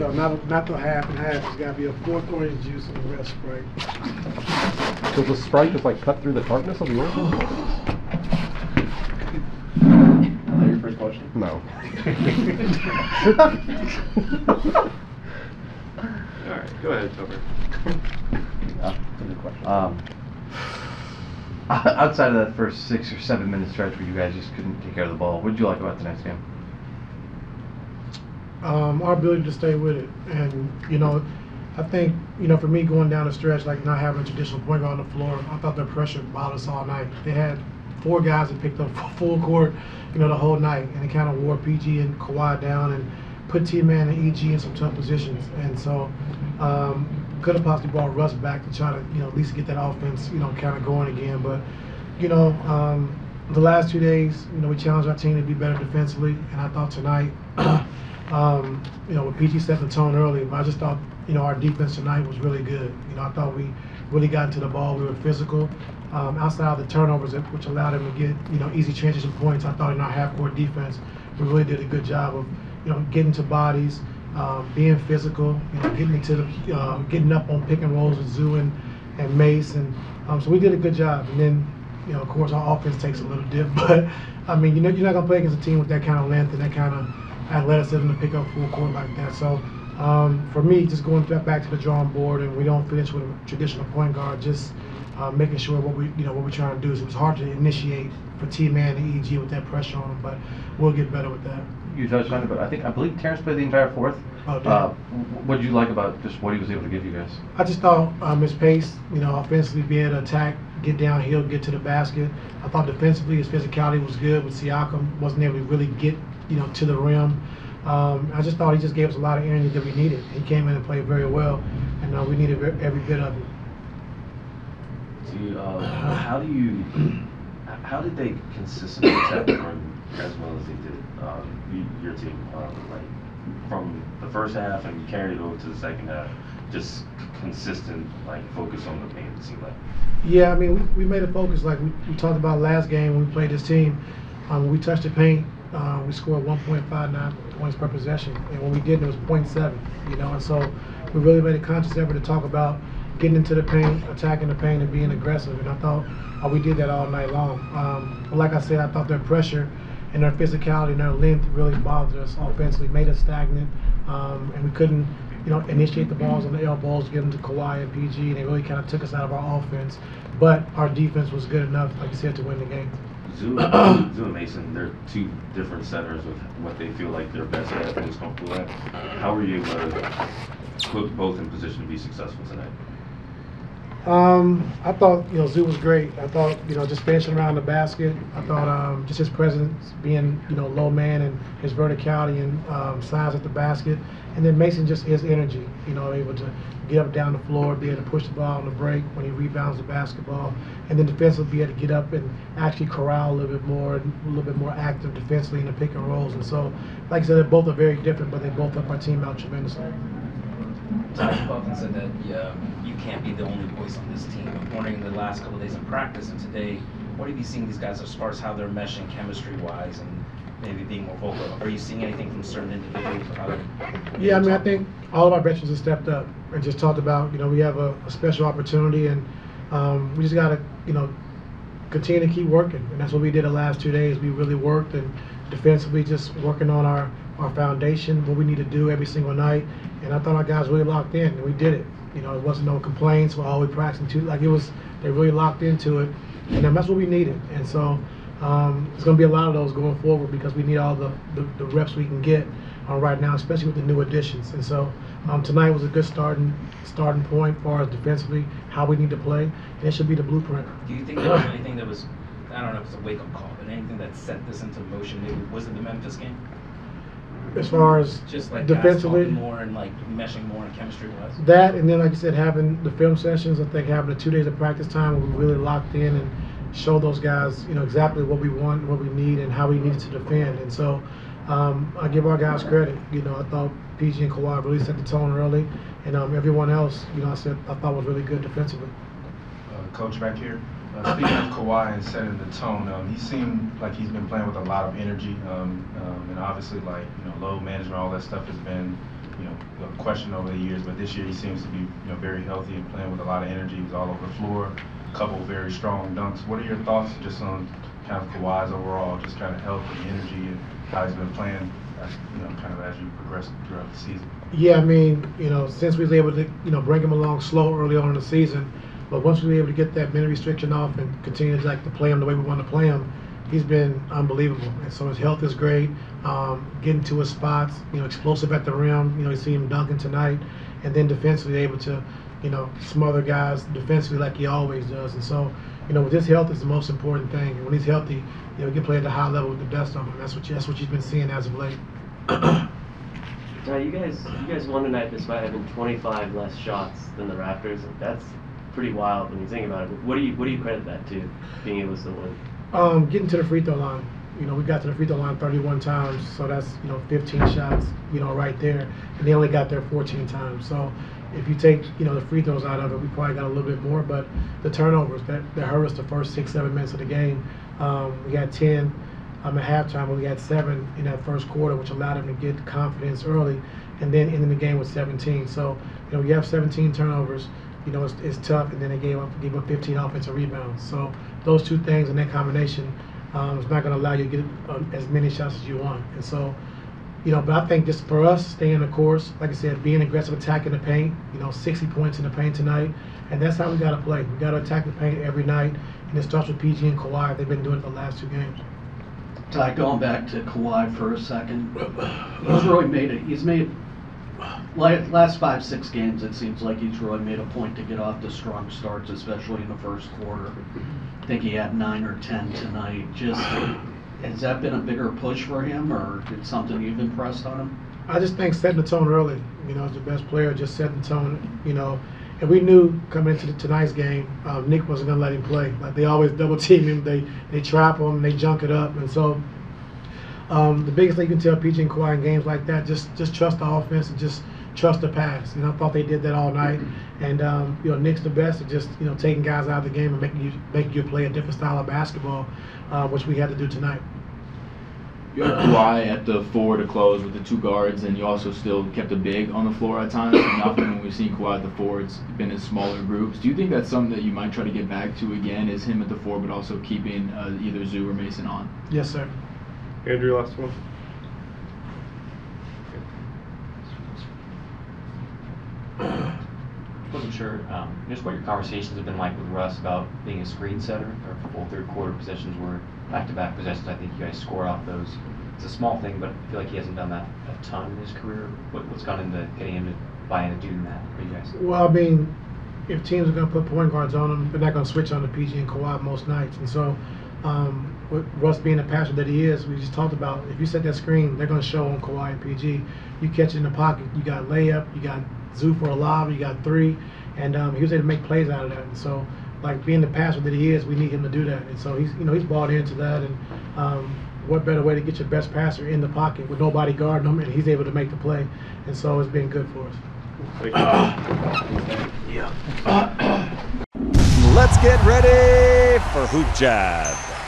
So not the half and half. It's got to be a fourth orange juice and the rest Sprite. So the Sprite is like cut through the tartness of the orange? Is that your first question? No. All right, go ahead, Tober. That's a good question. Outside of that first 6 or 7 minute stretch where you guys just couldn't take care of the ball, what did you like about tonight's game? Our ability to stay with it. And, you know, I think, you know, for me going down the stretch, like not having a traditional point guard on the floor, I thought their pressure bothered us all night. They had 4 guys that picked up full court, you know, the whole night. And it kind of wore PG and Kawhi down and put T-Man and EG in some tough positions. And so could have possibly brought Russ back to try to, you know, at least get that offense, you know, kind of going again. But, you know, the last 2 days, you know, we challenged our team to be better defensively. And I thought tonight, you know, with PG setting the tone early, but I just thought, you know, our defense tonight was really good. You know, I thought we really got into the ball. We were physical. Outside of the turnovers, which allowed them to get, you know, easy transition points, I thought in our half-court defense, we really did a good job of, you know, getting to bodies, being physical, you know, getting into the, getting up on pick and rolls with Zoo and Mace, and so we did a good job. And then, you know, of course, our offense takes a little dip, but I mean, you know, you're not gonna play against a team with that kind of length and that kind of athleticism to pick up full court like that. So for me, just going back to the drawing board, and we don't finish with a traditional point guard, just making sure what we're trying to do. Is it was hard to initiate for T-Man and EG with that pressure on them, but we'll get better with that. You touched on it, but I believe Terrance played the entire fourth. Oh, what did you like about just what he was able to give you guys? I just thought his pace, you know, offensively, be able to attack, get downhill, get to the basket. I thought defensively his physicality was good with Siakam, wasn't able to really get, you know, to the rim. I just thought he just gave us a lot of energy that we needed. He came in and played very well, and we needed every bit of it. How did they consistently attack the rim as well as they did your team? Like from the first half and carried it over to the second half, just consistent like focus on the paint, it seemed like. Yeah, I mean we made a focus like we talked about last game when we played this team. When we touched the paint, we scored 1.59 points per possession, and when we didn't, it was 0.7. You know, and so we really made a conscious effort to talk about getting into the paint, attacking the paint, and being aggressive. And I thought we did that all night long. But like I said, I thought their pressure and their physicality and their length really bothered us offensively, made us stagnant, and we couldn't, you know, initiate the balls on the elbows, get them to Kawhi and PG, and they really kind of took us out of our offense. But our defense was good enough, like you said, to win the game. Zoo and Mason, they're 2 different centers with what they feel like they're best at, most comfortable at. How were you able to put both in position to be successful tonight? I thought, you know, Zoo was great. I thought, you know, just finishing around the basket. I thought just his presence, being, you know, low man, and his verticality and size at the basket. And then Mason, just his energy, you know, able to get up down the floor, be able to push the ball on the break when he rebounds the basketball, and then defensively be able to get up and actually corral a little bit more, and a little bit more active defensively in the pick and rolls. And so, like I said, they both are very different, but they both help our team out tremendously. Ty often said that you can't be the only voice on this team. I'm wondering the last couple of days in practice and today, what have you seen these guys as far as how they're meshing chemistry-wise and maybe being more vocal? Are you seeing anything from certain individuals? Yeah, I mean, I think all of our veterans have stepped up and just talked about, you know, we have a special opportunity, and we just got to, you know, continue to keep working. And that's what we did the last 2 days. We really worked, and defensively just working on our foundation, what we need to do every single night. And I thought our guys really locked in, and we did it. You know, it wasn't no complaints. We're always practicing too. Like, it was, they really locked into it, and that's what we needed. And so it's going to be a lot of those going forward because we need all the reps we can get right now, especially with the new additions. And so tonight was a good starting point for us defensively, how we need to play, and it should be the blueprint. Do you think there was anything that was, I don't know if it's a wake-up call, but anything that set this into motion? Maybe was it the Memphis game? As far as just like defensively, more and like meshing more in chemistry-wise. That, and then like you said, having the film sessions. I think having the 2 days of practice time where we really locked in and show those guys, you know, exactly what we want, what we need, and how we needed to defend. And so I give our guys credit. You know, I thought PG and Kawhi really set the tone early, and everyone else, you know, I thought was really good defensively. Coach back here. Speaking of Kawhi and setting the tone, he seemed like he's been playing with a lot of energy, and obviously, like, you know, load management, all that stuff has been, you know, questioned over the years, but this year he seems to be very healthy and playing with a lot of energy. He's all over the floor, a couple very strong dunks. What are your thoughts just on kind of Kawhi's overall, just kind of health and energy and how he's been playing, kind of as you progress throughout the season? Yeah, I mean, since we were able to, bring him along slow early on in the season, but once we were able to get that minute restriction off and continue to play him the way we want to play him, he's been unbelievable. And so his health is great, getting to his spots, explosive at the rim. You see him dunking tonight, and then defensively able to, smother guys defensively like he always does. And so, with his health is the most important thing. And when he's healthy, he can play at a high level with the best of them. That's what you've been seeing as of late. Now, you guys won tonight despite having 25 less shots than the Raptors. That's pretty wild when you think about it. What do you credit that to, being able to still win? Getting to the free throw line. We got to the free throw line 31 times, so that's 15 shots, right there, and they only got there 14 times. So if you take the free throws out of it, we probably got a little bit more. But the turnovers that hurt us the first 6-7 minutes of the game, we had 10 at halftime, but we had 7 in that first quarter, which allowed them to get confidence early, and then ending the game with 17. So you have 17 turnovers. It's tough, and then they gave up 15 offensive rebounds. So those two things and that combination is not going to allow you to get as many shots as you want. And so, but I think just for us, staying the course, like I said, being aggressive, attacking the paint, 60 points in the paint tonight, and that's how we got to play. We got to attack the paint every night, and it starts with PG and Kawhi. They've been doing it the last 2 games. Ty, going back to Kawhi for a second, he's made last 5-6 games, it seems like he's really made a point to get off the strong starts, especially in the first quarter. I think he had 9 or 10 tonight. Has that been a bigger push for him, or it's something you've impressed on him? I just think setting the tone early, as the best player, just setting the tone, and we knew coming into tonight's game, Nick wasn't going to let him play. Like, they always double team him, they trap him, they junk it up, and so the biggest thing you can tell PG and Kawhi in games like that, just trust the offense and just trust the pass. I thought they did that all night, and Nick's the best at just taking guys out of the game and making you play a different style of basketball, which we had to do tonight. You had Kawhi at the 4 to close with the 2 guards, and you also still kept a big on the floor at times. And often when we've seen Kawhi at the 4, it's been in smaller groups. Do you think that's something that you might try to get back to again, is him at the 4, but also keeping either Zoo or Mason on? Yes, sir. Andrew, last one. Wasn't sure just what your conversations have been like with Russ about being a screen setter. Our full third quarter possessions were back-to-back possessions. I think you guys scored off those. It's a small thing, but I feel like he hasn't done that a ton in his career. What's gone into getting him to buy into doing that for you guys? Well, I mean, if teams are going to put point guards on them, they're not going to switch on to PG and Kawhi most nights. And so with Russ being the passer that he is, we just talked about, if you set that screen, they're going to show on Kawhi and PG. You catch it in the pocket, you got layup, you got Zoo for a lob, you got 3, and he was able to make plays out of that. And so, like, being the passer that he is, we need him to do that. And so he's bought into that. And what better way to get your best passer in the pocket with nobody guarding him, and he's able to make the play. And so it's been good for us. Let's get ready for Hoopjab.